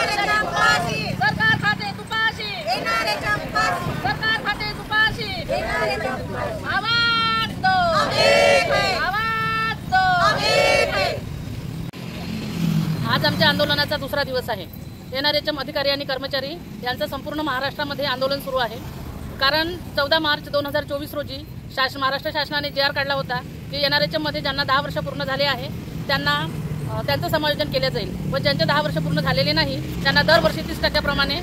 सरकार खाते तुपाशी, सरकार खाते तुपाशी, आवाज दो, आवाज दो। आज आमच्या आंदोलनाचा दुसरा दिवस आहे। एनआरएचएम अधिकारी आणि कर्मचारी यांचं संपूर्ण महाराष्ट्रामध्ये आंदोलन सुरू आहे। कारण 14 मार्च 2024 रोजी महाराष्ट्र शासनाने JR काढला होता की एनआरएचएम मध्ये ज्यांना 10 वर्ष पूर्ण झाले आहे त्यांचं समायोजन केले जाईल व ज्यांचे 10 वर्ष पूर्ण झालेले नाही त्यांना दरवर्षी 30% प्रमाणे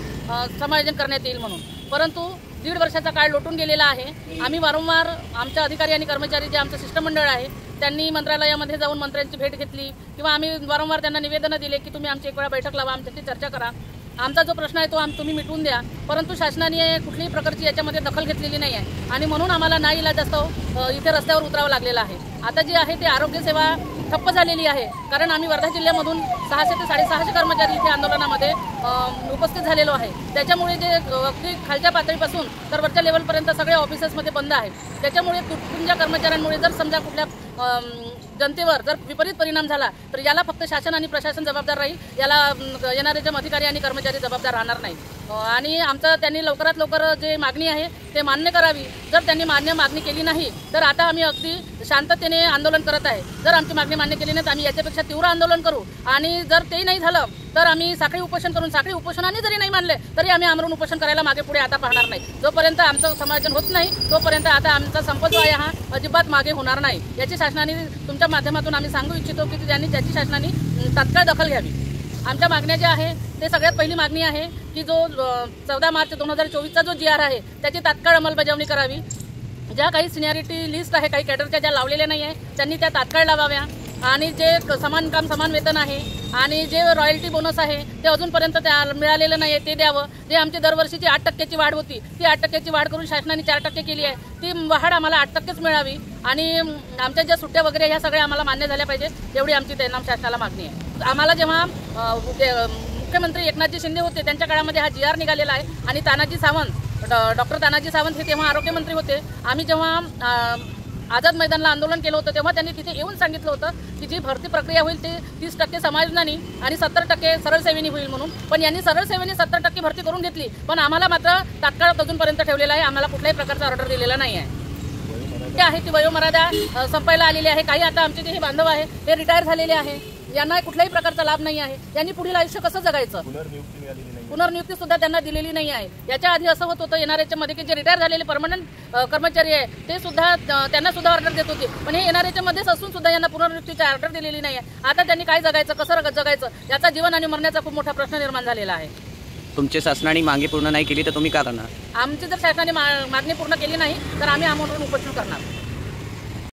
समायोजन करण्यात येईल म्हणून। परंतु 1.5 वर्षाचा काळ लोटून गेलेला आहे। आम्ही वारंवार आमच्या अधिकारी आणि कर्मचारी जे आमचं शिष्टमंडळ आहे त्यांनी मंत्रालयामध्ये जाऊन मंत्र्यांची भेट घेतली किंवा आम्ही वारंवार त्यांना निवेदन दिले की तुम्ही आमची एक वेळा बैठक लावा, आमच्याशी चर्चा करा, आमचा जो प्रश्न आहे तो तुम्ही मिटवून द्या। परंतु शासनाने कुठल्याही प्रकारची याच्यामध्ये दखल घेतलेली नाही आहे आणि म्हणून आम्हाला नाईलाज असतो इथे रस्त्यावर उतरावं लागलेलं आहे। आता जी आहे ते आरोग्य सेवा ठप्प झालेली आहे कारण आम्ही वर्धा जिल्ह्यामधून 600 ते 650 कर्मचारी इथे आंदोलनामध्ये उपस्थित झालेलो आहे। त्याच्यामुळे जे अगदी खालच्या पातळीपासून तर वरच्या लेवलपर्यंत सगळे ऑफिसेसमध्ये बंद आहेत। त्याच्यामुळे तुटपुंज्या कर्मचाऱ्यांमुळे जर समजा कुठल्या जनतेवर जर विपरीत परिणाम झाला तर याला फक्त शासन आणि प्रशासन जबाबदार राहील, याला एनआरएचएम अधिकारी आणि कर्मचारी जबाबदार राहणार नाही। आणि आमचं त्यांनी लवकरात लवकर जे मागणी आहे ते मान्य करावी। जर त्यांनी मागणी केली नाही तर आता आम्ही अगदी शांततेने आंदोलन करत आहे। जर आमची मागणी मान्य केली नाही तर आम्ही याच्यापेक्षा तीव्र आंदोलन करू आणि जर ते नाही झालं तर आम्ही साखळी उपोषण करून, साखळी उपोषणाने जरी नाही मानले तरी आम्ही आमरण उपोषण करायला मागे पुढे आता पाहणार नाही। जोपर्यंत आमचं समायोजन होत नाही तोपर्यंत आता आमचा संप जो आहे हा अजिबात मागे होणार नाही। याची शासनाने तुमच्या माध्यमातून आम्ही सांगू इच्छितो की त्याची शासनाने तात्काळ दखल घ्यावी। आमच्या मागण्या ज्या आहे ते सगळ्यात पहिली मागणी आहे की जो 14 मार्च 2024चा जो JR आहे त्याची तात्काळ अंमलबजावणी करावी। ज्या काही सिनियरिटी लिस्ट आहे काही कॅडरच्या ज्या लावलेल्या नाही आहे त्यांनी त्या तात्काळ लावाव्या आणि जे समान काम समान वेतन आहे आणि जे रॉयल्टी बोनस आहे ते अजूनपर्यंत मिळालेलं नाही आहे ते द्यावं। जे आमची दरवर्षीची 8% वाढ होती ती 8% वाढ करून शासनाने 4% केली आहे, ती वाढ आम्हाला 8%च मिळावी आणि आमच्या ज्या सुट्ट्या वगैरे ह्या सगळ्या आम्हाला मान्य झाल्या पाहिजेत एवढी आमची त्यांना शासनाला मागणी आहे। आम्हाला जेव्हा मुख्यमंत्री एकनाथजी शिंदे होते त्यांच्या काळामध्ये हा JR निघालेला आहे आणि तानाजी सावंत डॉक्टर तानाजी सावंत हे तेव्हा आरोग्यमंत्री होते। आम्ही जेव्हा आझाद मैदानला आंदोलन केलं होतं तेव्हा त्यांनी तिथे येऊन सांगितलं होतं की जी भरती प्रक्रिया होईल ते 30% समायोजनाने आणि 70% सरळ सेवेने होईल म्हणून। पण यांनी सरळ सेवेने 70% भरती करून घेतली पण आम्हाला मात्र तात्काळ अजूनपर्यंत ठेवलेला आहे, आम्हाला कुठल्याही प्रकारचा ऑर्डर दिलेला नाही आहे। ते आहे ती वयोमर्यादा संपायला आलेली आहे। काही आता आमचे जे बांधव आहे ते रिटायर झालेले आहे, यांना कुठल्याही प्रकारचा लाभ नाही आहे। यांनी पुढील आयुष्य कसं जगायचं? पुनर्नियुक्ती सुद्धा त्यांना दिलेली नाही आहे। याच्या आधी असं होत होतं एनआरएचएम मध्ये की जे रिटायर झालेले परमनंट कर्मचारी आहे ते सुद्धा त्यांना सुद्धा ऑर्डर देत होते, पण हे एनआरएचएम मध्येच असून सुद्धा यांना पुनर्नियुक्तीची ऑर्डर दिलेली नाही आहे। आता त्यांनी काय जगायचं, कसं जगायचं याचा जीवन आणि मरण्याचा खूप मोठा प्रश्न निर्माण झालेला आहे। तुमची शासनाने मागणी पूर्ण नाही केली तर तुम्ही काय करणार? आमची जर शासनाने मागणी पूर्ण केली नाही तर आम्ही आमरण उपोषण करणार।